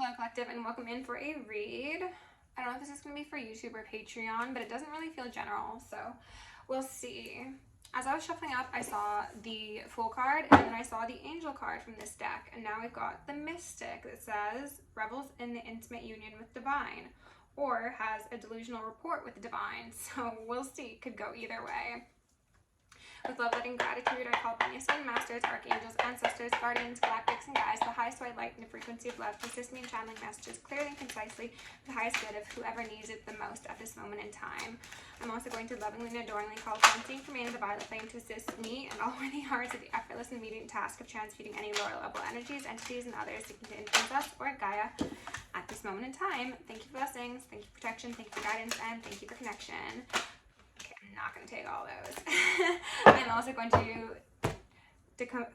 Hello Collective, and welcome in for a read. I don't know if this is going to be for YouTube or Patreon, but it doesn't really feel general, so we'll see. As I was shuffling up, I saw the Fool card, and then I saw the Angel card from this deck, and now we've got the Mystic that says, revels in the intimate union with Divine, or has a delusional rapport with the Divine, so we'll see, could go either way. With love, light, and gratitude, I call upon your Swing Masters, Archangels, Ancestors, Guardians, Galactics, and Guides, the highest white light and the frequency of love, to assist me in channeling messages clearly and concisely for the highest good of whoever needs it the most at this moment in time. I'm also going to lovingly and adoringly call upon Saint Germain of the Violet Flame to assist me and all worthy hearts with the effortless and immediate task of transmuting any lower level energies, entities, and others seeking to influence us or Gaia at this moment in time. Thank you for blessings, thank you for protection, thank you for guidance, and thank you for connection. Not going to take all those. I'm also going to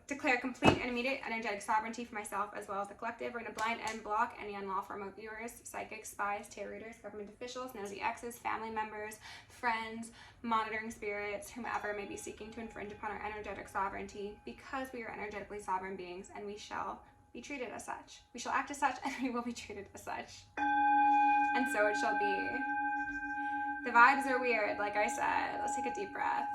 declare complete and immediate energetic sovereignty for myself as well as the collective. We're going to blind and block any unlawful remote viewers, psychics, spies, tarot readers, government officials, nosy exes, family members, friends, monitoring spirits, whomever may be seeking to infringe upon our energetic sovereignty, because we are energetically sovereign beings and we shall be treated as such. We shall act as such and we will be treated as such. And so it shall be. The vibes are weird, like I said. Let's take a deep breath.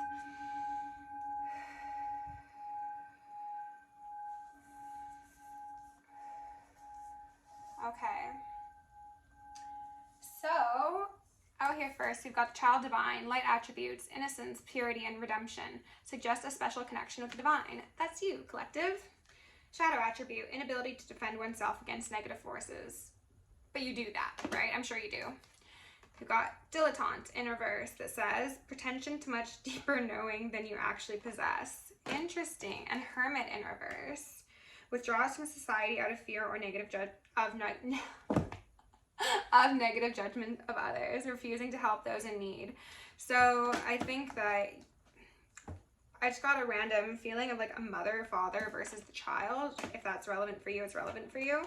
Okay. So, out here first, we've got the Child Divine, light attributes, innocence, purity, and redemption. Suggest a special connection with the divine. That's you, collective. Shadow attribute, inability to defend oneself against negative forces. But you do that, right? I'm sure you do. We've got Dilettante in reverse that says, pretension to much deeper knowing than you actually possess. Interesting. And Hermit in reverse. Withdraws from society out of fear or negative negative judgment of others, refusing to help those in need. So I think that I just got a random feeling of like a mother, father versus the child. If that's relevant for you, it's relevant for you.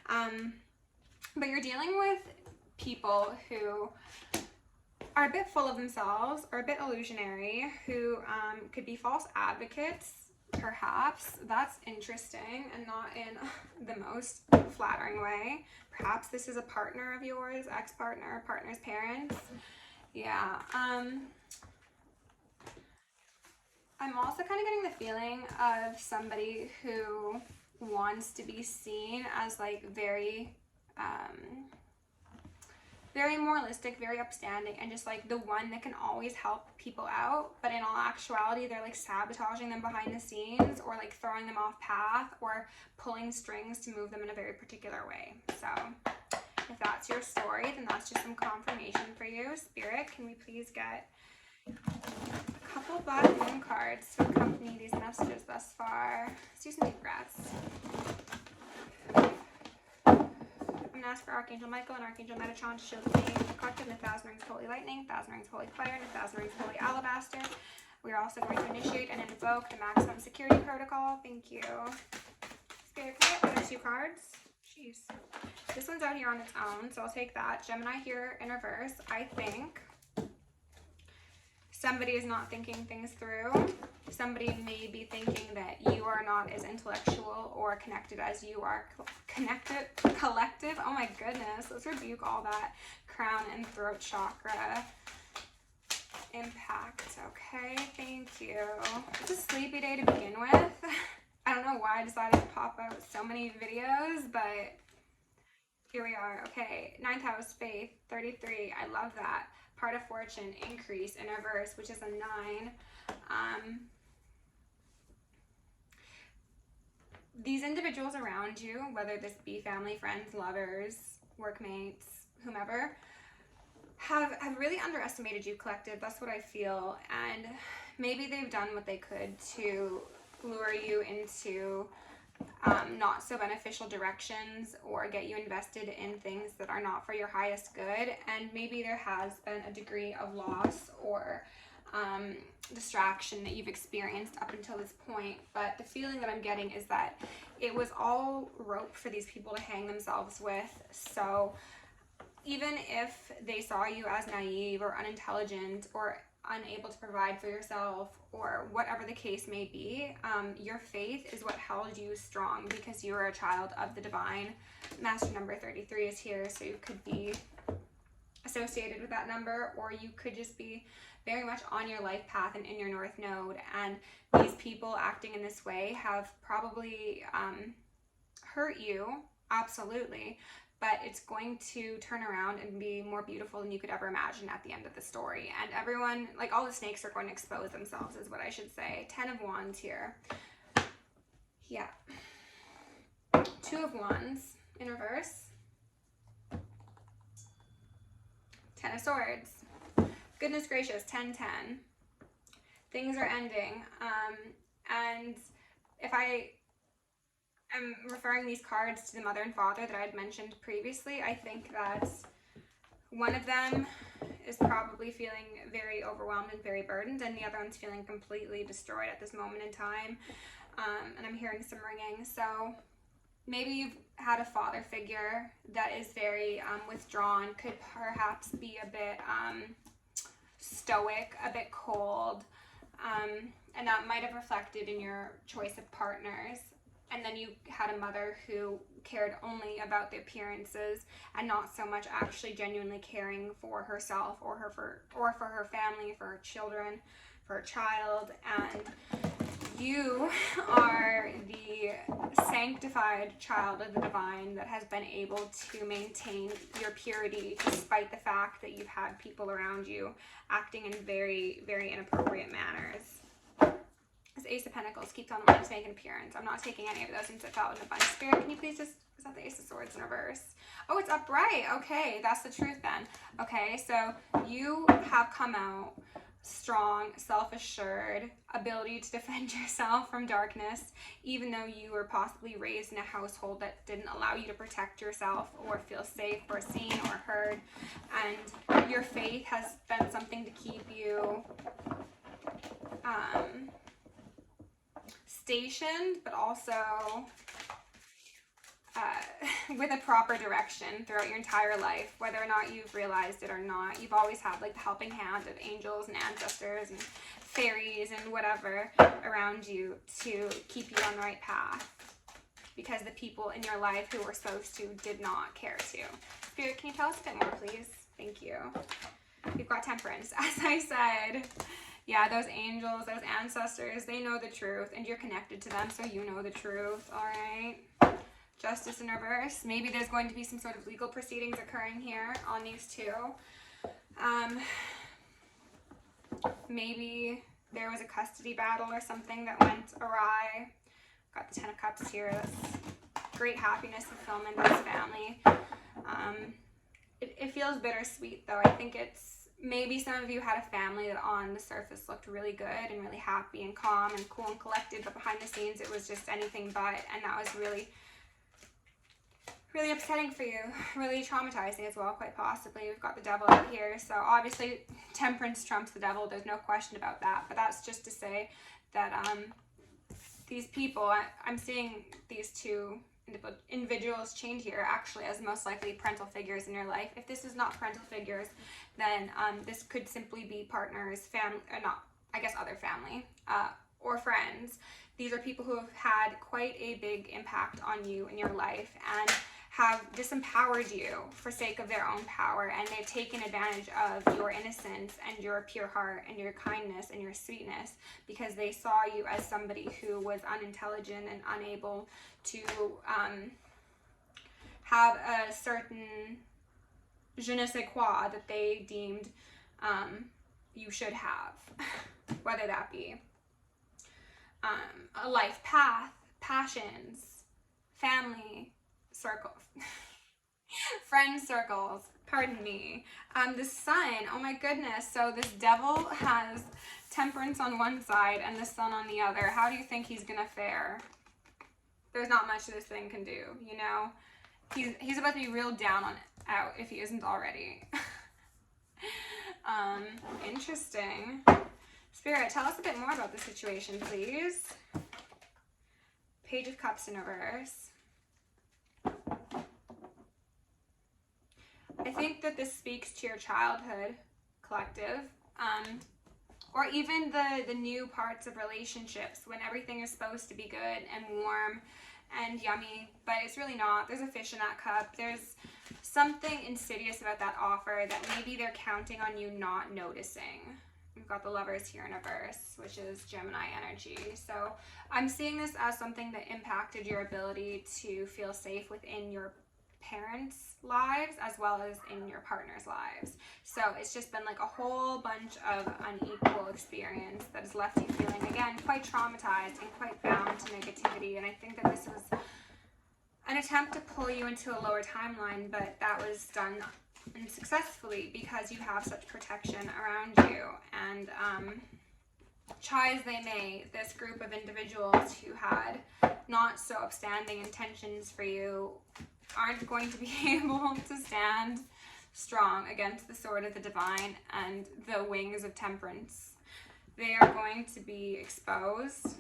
But you're dealing with people who are a bit full of themselves or a bit illusionary, who could be false advocates, perhaps. That's interesting and not in the most flattering way. Perhaps this is a partner of yours, ex-partner, partner's parents. Yeah. I'm also kind of getting the feeling of somebody who wants to be seen as like very moralistic, very upstanding, and just like the one that can always help people out, but in all actuality they're like sabotaging them behind the scenes, or like throwing them off path, or pulling strings to move them in a very particular way. So if that's your story, then that's just some confirmation for you. Spirit, can we please get a couple Black Moon cards to accompany these messages thus far? Let's do some deep breaths. I'm going to ask for Archangel Michael and Archangel Metatron to shield me, collective, and 1,000 rings holy lightning, 1,000 rings holy fire, and 1,000 rings holy alabaster. We are also going to initiate and invoke the maximum security protocol. Thank you. Spirit, can I get the 2 cards? Jeez. This one's out here on its own, so I'll take that. Gemini here in reverse. I think somebody is not thinking things through. Somebody may be thinking that you are not as intellectual or connected as you are collective. Oh my goodness. Let's rebuke all that crown and throat chakra impact. Okay, thank you. It's a sleepy day to begin with. I don't know why I decided to pop out so many videos, but here we are. Okay, 9th house, faith, 33. I love that. Part of fortune, increase in reverse, which is a 9. These individuals around you, whether this be family, friends, lovers, workmates, whomever, have really underestimated you, collective. That's what I feel. And maybe they've done what they could to lure you into not so beneficial directions, or get you invested in things that are not for your highest good. And maybe there has been a degree of loss or distraction that you've experienced up until this point, but the feeling that I'm getting is that it was all rope for these people to hang themselves with. So even if they saw you as naive or unintelligent or unable to provide for yourself, or whatever the case may be, your faith is what held you strong because you are a child of the divine. Master number 33 is here, so you could be associated with that number, or you could just be very much on your life path and in your north node. And these people acting in this way have probably hurt you, absolutely, but it's going to turn around and be more beautiful than you could ever imagine at the end of the story. And everyone, like all the snakes, are going to expose themselves, is what I should say. 10 of Wands here. Yeah. 2 of Wands in reverse. 10 of Swords. Goodness gracious, 10-10. Things are ending. And if I am referring these cards to the mother and father that I had mentioned previously, I think that one of them is probably feeling very overwhelmed and very burdened, and the other one's feeling completely destroyed at this moment in time. And I'm hearing some ringing. So maybe you've had a father figure that is very withdrawn, could perhaps be a bit stoic, a bit cold, and that might have reflected in your choice of partners. And then you had a mother who cared only about the appearances and not so much actually genuinely caring for herself or for her family, for her children, for her child. And you are the sanctified child of the divine that has been able to maintain your purity despite the fact that you've had people around you acting in very, very inappropriate manners. This Ace of Pentacles keeps on wanting to make an appearance. I'm not taking any of those since it fell in a bunch. Spirit, can you please just... Is that the Ace of Swords in reverse? Oh, it's upright. Okay, that's the truth then. Okay, so you have come out strong, self-assured, ability to defend yourself from darkness, even though you were possibly raised in a household that didn't allow you to protect yourself or feel safe or seen or heard. And your faith has been something to keep you stationed, but also with a proper direction throughout your entire life, whether or not you've realized it or not. You've always had like the helping hand of angels and ancestors and fairies and whatever around you to keep you on the right path, because the people in your life who were supposed to did not care to. Spirit, can you tell us a bit more, please? Thank you. We've got temperance, as I said. Yeah, those angels, those ancestors, they know the truth, and you're connected to them, so you know the truth, all right? Justice in reverse. Maybe there's going to be some sort of legal proceedings occurring here on these two. Maybe there was a custody battle or something that went awry. Got the 10 of Cups here. That's great happiness, fulfillment in this family. It feels bittersweet, though. I think it's... Maybe some of you had a family that on the surface looked really good and really happy and calm and cool and collected, but behind the scenes it was just anything but, and that was really, really upsetting for you, really traumatizing as well, quite possibly. We've got the devil out here, so obviously temperance trumps the devil, there's no question about that, but that's just to say that these people, I'm seeing these two individuals chained here actually as most likely parental figures in your life. If this is not parental figures, then this could simply be partners, family, or not, I guess other family, or friends. These are people who have had quite a big impact on you in your life and have disempowered you for sake of their own power, and they've taken advantage of your innocence and your pure heart and your kindness and your sweetness because they saw you as somebody who was unintelligent and unable to have a certain je ne sais quoi that they deemed you should have, whether that be a life path, passions, family circles, friend circles, pardon me. The sun, oh my goodness. So this devil has temperance on one side and the sun on the other. How do you think he's gonna fare? There's not much this thing can do, you know? He's about to be real down on it, out if he isn't already. Interesting. Spirit, tell us a bit more about the situation, please. Page of Cups in reverse. I think that this speaks to your childhood, collective. Or even the new parts of relationships when everything is supposed to be good and warm and yummy, but it's really not. There's a fish in that cup. There's something insidious about that offer that maybe they're counting on you not noticing. We've got the Lovers here in reverse, which is Gemini energy. So I'm seeing this as something that impacted your ability to feel safe within your parents' lives as well as in your partner's lives. So it's just been like a whole bunch of unequal experience that has left you feeling, again, quite traumatized and quite bound to negativity. And I think that this was an attempt to pull you into a lower timeline, but that was done unsuccessfully because you have such protection around you. And try as they may, this group of individuals who had not so upstanding intentions for you aren't going to be able to stand strong against the sword of the divine and the wings of temperance. They are going to be exposed.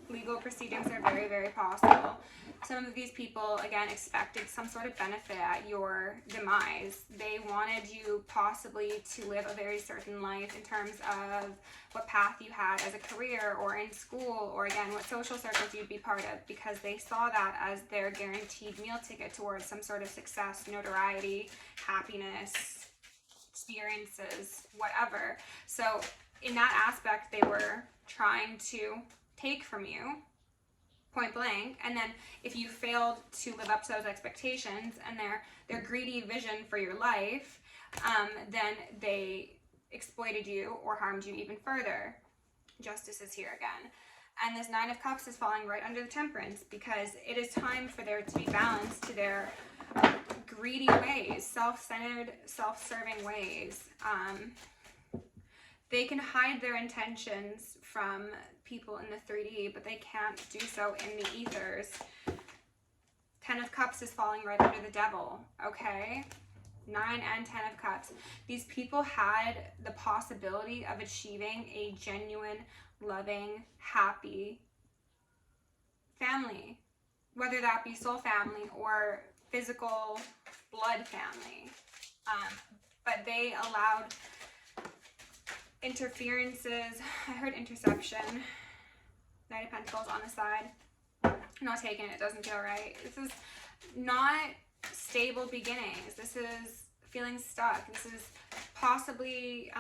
Legal proceedings are very, very possible. Some of these people, again, expected some sort of benefit at your demise. They wanted you possibly to live a very certain life in terms of what path you had as a career or in school, or again, what social circles you'd be part of, because they saw that as their guaranteed meal ticket towards some sort of success, notoriety, happiness, experiences, whatever. So in that aspect, they were trying to take from you point blank, and then if you failed to live up to those expectations and their greedy vision for your life, then they exploited you or harmed you even further. Justice is here again. And this Nine of Cups is falling right under the Temperance, because it is time for there to be balance to their greedy ways, self-centered, self-serving ways. They can hide their intentions from people in the 3D, but they can't do so in the ethers. 10 of Cups is falling right under the Devil, okay? 9 and 10 of Cups. These people had the possibility of achieving a genuine, loving, happy family, whether that be soul family or physical blood family. But they allowed interferences. I heard interception. Knight of Pentacles on the side. I'm not taking it. It doesn't feel right. This is not stable beginnings. This is feeling stuck. This is possibly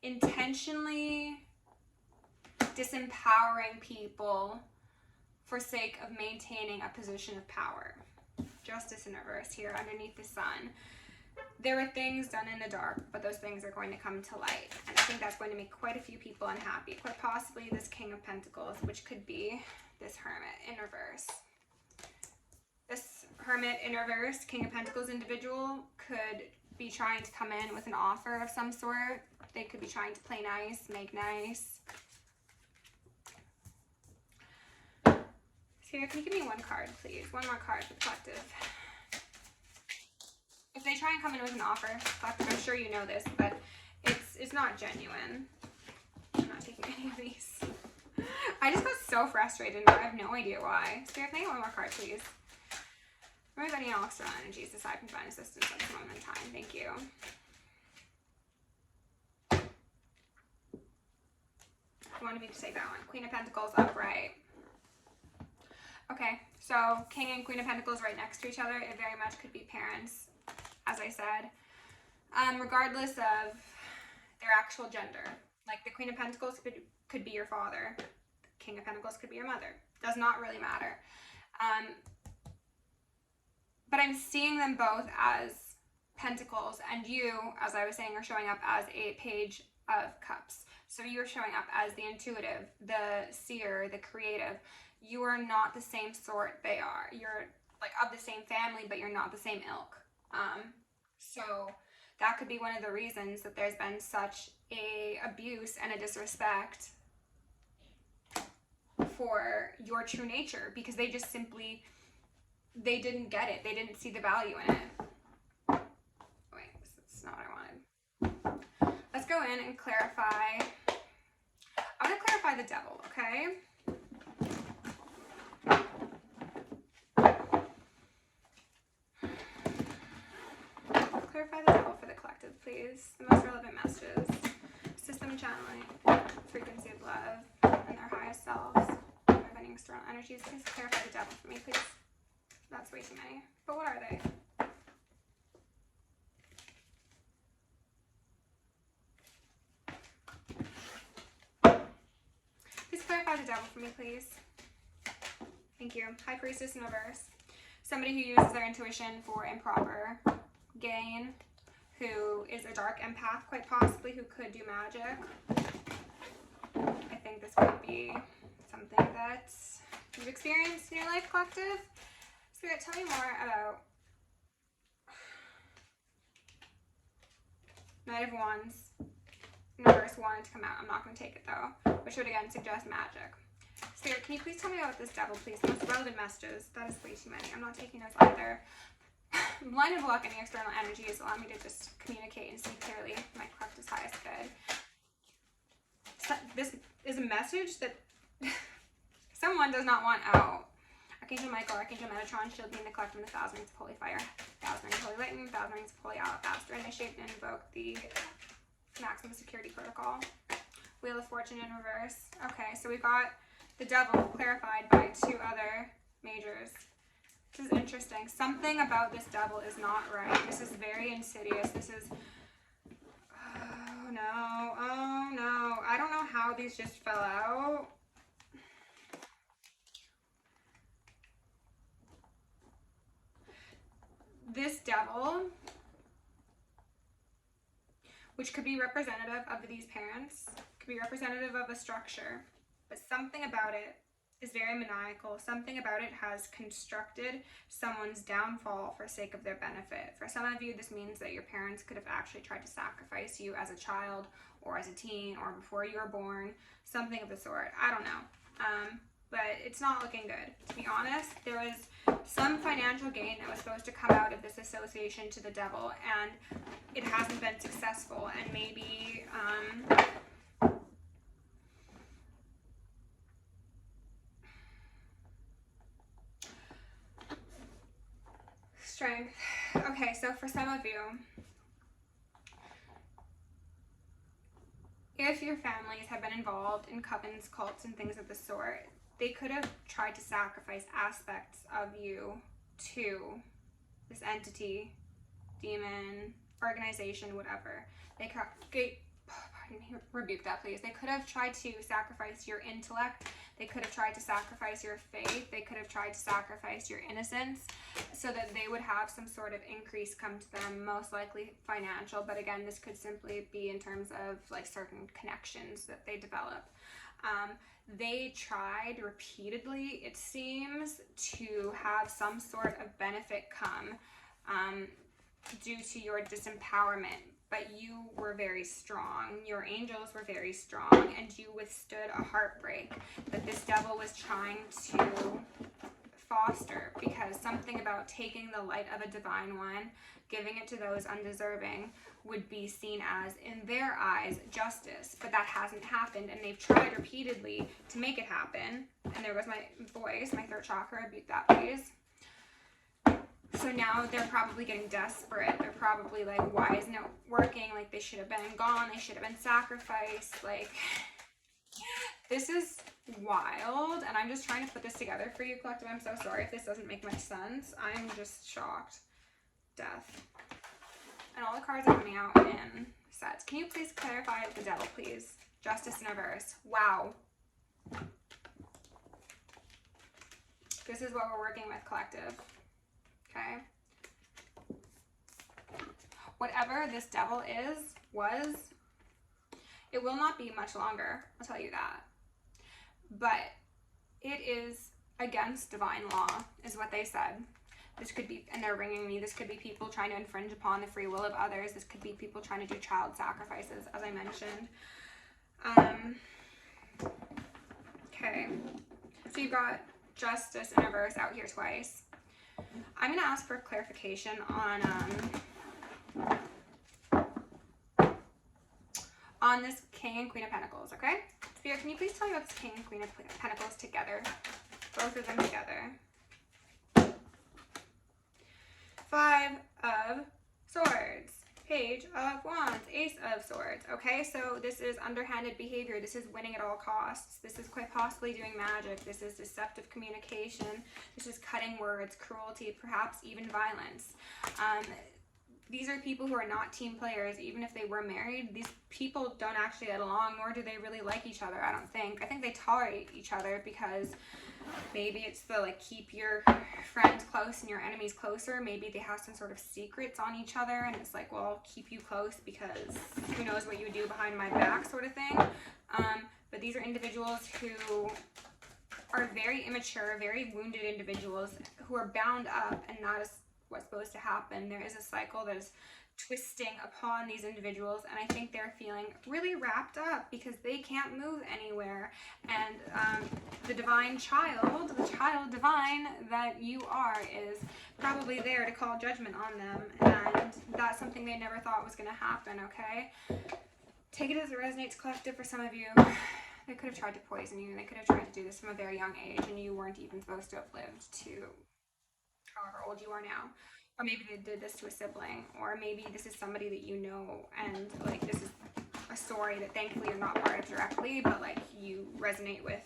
intentionally disempowering people for sake of maintaining a position of power. Justice in reverse here underneath the sun. There were things done in the dark, but those things are going to come to light. And I think that's going to make quite a few people unhappy. Quite possibly this King of Pentacles, which could be this Hermit in reverse. This Hermit in reverse, King of Pentacles individual, could be trying to come in with an offer of some sort. They could be trying to play nice, make nice. Spirit, can you give me one card, please? One more card for the collective. If they try and come in with an offer, collective, I'm sure you know this, but it's not genuine. I'm not taking any of these. I just got so frustrated and I have no idea why. Spirit, can I get one more card, please? For everybody in all external energies, aside from divine assistance at this moment in time. Thank you. I wanted me to take that one. Queen of Pentacles upright. Okay, so King and Queen of Pentacles right next to each other. It very much could be parents, as I said. Regardless of their actual gender. Like the Queen of Pentacles could be your father. The King of Pentacles could be your mother. Does not really matter. But I'm seeing them both as Pentacles, and you, as I was saying, are showing up as a Page of Cups. So you're showing up as the intuitive, the seer, the creative. You are not the same sort they are. You're like of the same family, but you're not the same ilk. So that could be one of the reasons that there's been such a abuse and a disrespect for your true nature, because they just simply, they didn't get it. They didn't see the value in it. Wait, that's not what I wanted. Let's go in and clarify. I'm going to clarify the Devil, okay? Clarify the Devil for the collective, please. please. The most relevant messages. System channeling, frequency of love, and their highest selves. Preventing external energies. Please clarify the devil for me, please. That's way too many. But what are they? Please clarify the devil for me, please. Thank you. High Priestess in reverse. Somebody who uses their intuition for improper gain, who is a dark empath, quite possibly, who could do magic. I think this could be something that you've experienced in your life, collective. Spirit, tell me more about Knight of Wands. Reverse wanted to come out. I'm not going to take it though, which would again suggest magic. Spirit, can you please tell me about this devil, please? The most relevant messages. That is way too many. I'm not taking those either. Blind and block any external energies allow me to just communicate and see clearly my collective's highest good. So this is a message that someone does not want out. Archangel Michael, Archangel Metatron, shield me in the collective in the 1,000 rings of holy fire, 1,000 rings of holy lightning, 1,000 rings of holy alabaster. Initiate and invoke the maximum security protocol. Wheel of Fortune in reverse. Okay, so we got the devil clarified by 2 other majors. This is interesting. Something about this devil is not right. This is very insidious. This is... Oh no. Oh no. I don't know how these just fell out. This devil, which could be representative of these parents, could be representative of a structure, but something about it is very maniacal. Something about it has constructed someone's downfall for sake of their benefit. For some of you, this means that your parents could have actually tried to sacrifice you as a child or as a teen or before you were born, something of the sort. I don't know. But it's not looking good. To be honest, there was some financial gain that was supposed to come out of this association to the devil, and it hasn't been successful. And maybe strength. Okay, so for some of you, if your families have been involved in covens, cults, and things of the sort, they could have tried to sacrifice aspects of you to this entity, demon, organization, whatever. They could, pardon me, rebuke that please. They could have tried to sacrifice your intellect. They could have tried to sacrifice your faith. They could have tried to sacrifice your innocence so that they would have some sort of increase come to them, most likely financial. But again, this could simply be in terms of like certain connections that they develop. They tried repeatedly, it seems, to have some sort of benefit come due to your disempowerment, but you were very strong. Your angels were very strong, and you withstood a heartbreak that this devil was trying to foster, because something about taking the light of a divine one, giving it to those undeserving, would be seen as, in their eyes, justice. But that hasn't happened, and they've tried repeatedly to make it happen. And there was my voice, my third chakra, rebuke that please. So now they're probably getting desperate. They're probably like, why isn't it working? Like, they should have been gone. They should have been sacrificed. Like, this is wild. And I'm just trying to put this together for you, collective. I'm so sorry if this doesn't make much sense. I'm just shocked. Death. And all the cards are coming out in sets. Can you please clarify the devil, please? Justice in reverse. Wow. This is what we're working with, collective. Okay? Whatever this devil was, it will not be much longer. I'll tell you that. But it is against divine law, is what they said. This could be, and they're ringing me, this could be people trying to infringe upon the free will of others. This could be people trying to do child sacrifices, as I mentioned. Okay. So you've got justice in reverse out here twice. I'm going to ask for clarification on this King and Queen of Pentacles, okay? Spirit, can you please tell me about this King and Queen of Pentacles together? Both of them together. 5 of Swords. Page of Wands, Ace of Swords. Okay, so this is underhanded behavior. This is winning at all costs. This is quite possibly doing magic. This is deceptive communication. This is cutting words, cruelty, perhaps even violence. These are people who are not team players. Even if they were married, these people don't actually get along, nor do they really like each other, I don't think. I think they tolerate each other because maybe it's the, like, keep your friends close and your enemies closer. Maybe they have some sort of secrets on each other, and it's like, well, I'll keep you close because who knows what you do behind my back, sort of thing. But these are individuals who are very immature, very wounded individuals who are bound up, and that is what's supposed to happen. There is a cycle that is twisting upon these individuals, and I think they're feeling really wrapped up because they can't move anywhere. And the divine child, the child divine that you are, is probably there to call judgment on them, and that's something they never thought was going to happen. Okay, take it as it resonates, collective. For some of you, they could have tried to poison you. They could have tried to do this from a very young age, and you weren't even supposed to have lived to however old you are now. Or maybe they did this to a sibling, or maybe this is somebody that you know, and like this is a story that thankfully you're not part of directly, but like you resonate with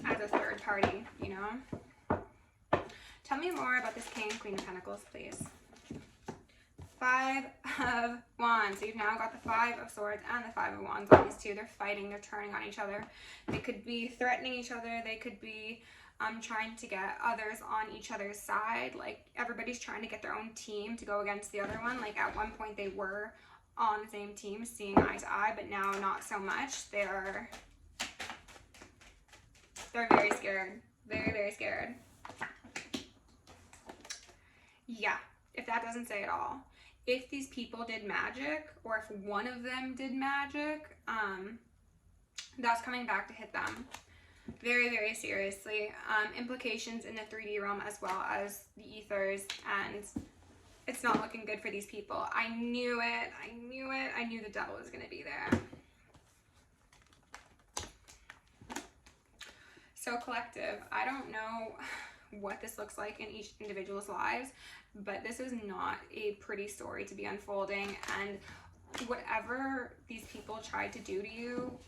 as a third party, you know. Tell me more about this King and Queen of Pentacles, please. Five of Wands. So you've now got the Five of Swords and the Five of Wands on these two. They're fighting, they're turning on each other. They could be threatening each other, they could be trying to get others on each other's side. Like everybody's trying to get their own team to go against the other one. Like at one point they were on the same team, seeing eye to eye, but now not so much. They're very scared. Very, very scared. Yeah, if that doesn't say it all. If these people did magic, or if one of them did magic, that's coming back to hit them very, very seriously. Implications in the 3D realm as well as the ethers, and it's not looking good for these people. I knew it. I knew it. I knew the devil was going to be there. So collective, I don't know what this looks like in each individual's lives, but this is not a pretty story to be unfolding, and whatever these people tried to do to you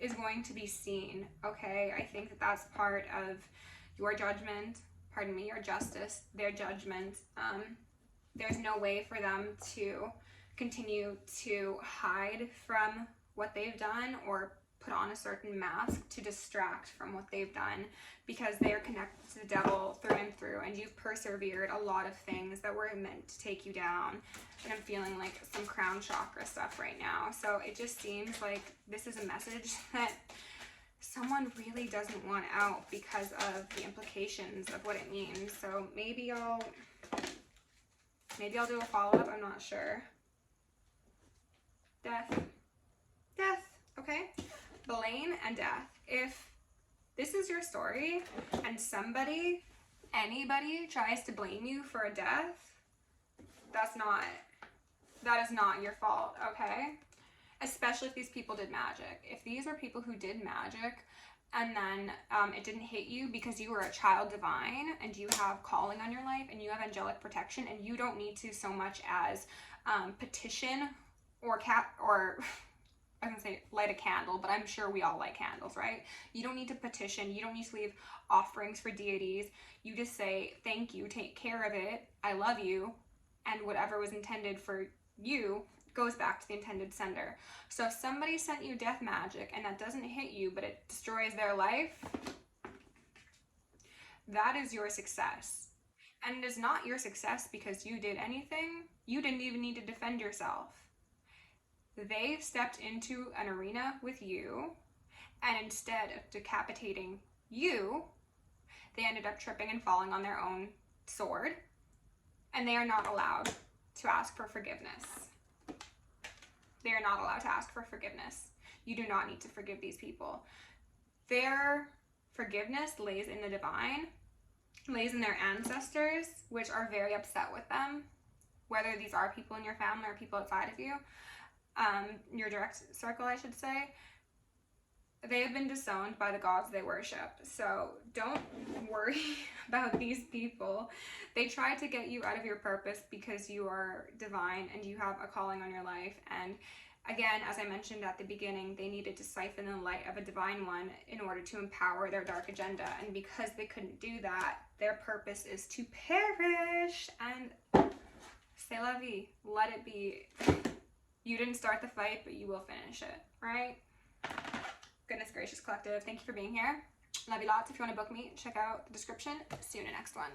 is going to be seen, okay? I think that that's part of your judgment, pardon me, your justice, their judgment. There's no way for them to continue to hide from what they've done or put on a certain mask to distract from what they've done, because they are connected to the devil through and through, and you've persevered a lot of things that were meant to take you down. And I'm feeling like some crown chakra stuff right now. So it just seems like this is a message that someone really doesn't want out because of the implications of what it means. So maybe I'll do a follow-up, I'm not sure. Death, okay? Blame and death. If this is your story and anybody tries to blame you for a death, that is not your fault, okay? Especially if these people did magic. If these are people who did magic and then it didn't hit you because you were a child divine and you have calling on your life and you have angelic protection, and you don't need to so much as petition or I was gonna say light a candle, but I'm sure we all light candles, right? You don't need to petition. You don't need to leave offerings for deities. You just say, thank you, take care of it, I love you, and whatever was intended for you goes back to the intended sender. So if somebody sent you death magic and that doesn't hit you, but it destroys their life, that is your success. And it is not your success because you did anything. You didn't even need to defend yourself. They stepped into an arena with you, and instead of decapitating you, they ended up tripping and falling on their own sword, and they are not allowed to ask for forgiveness. They are not allowed to ask for forgiveness. You do not need to forgive these people. Their forgiveness lays in the divine, lays in their ancestors, which are very upset with them, whether these are people in your family or people outside of you. Your direct circle, I should say. they have been disowned by the gods they worship. So don't worry about these people. They try to get you out of your purpose because you are divine and you have a calling on your life. And again, as I mentioned at the beginning, they needed to siphon the light of a divine one in order to empower their dark agenda. And because they couldn't do that, their purpose is to perish. And c'est la vie. Let it be. You didn't start the fight, but you will finish it, right? Goodness gracious collective, thank you for being here. Love you lots. If you want to book me, check out the description. See you in the next one.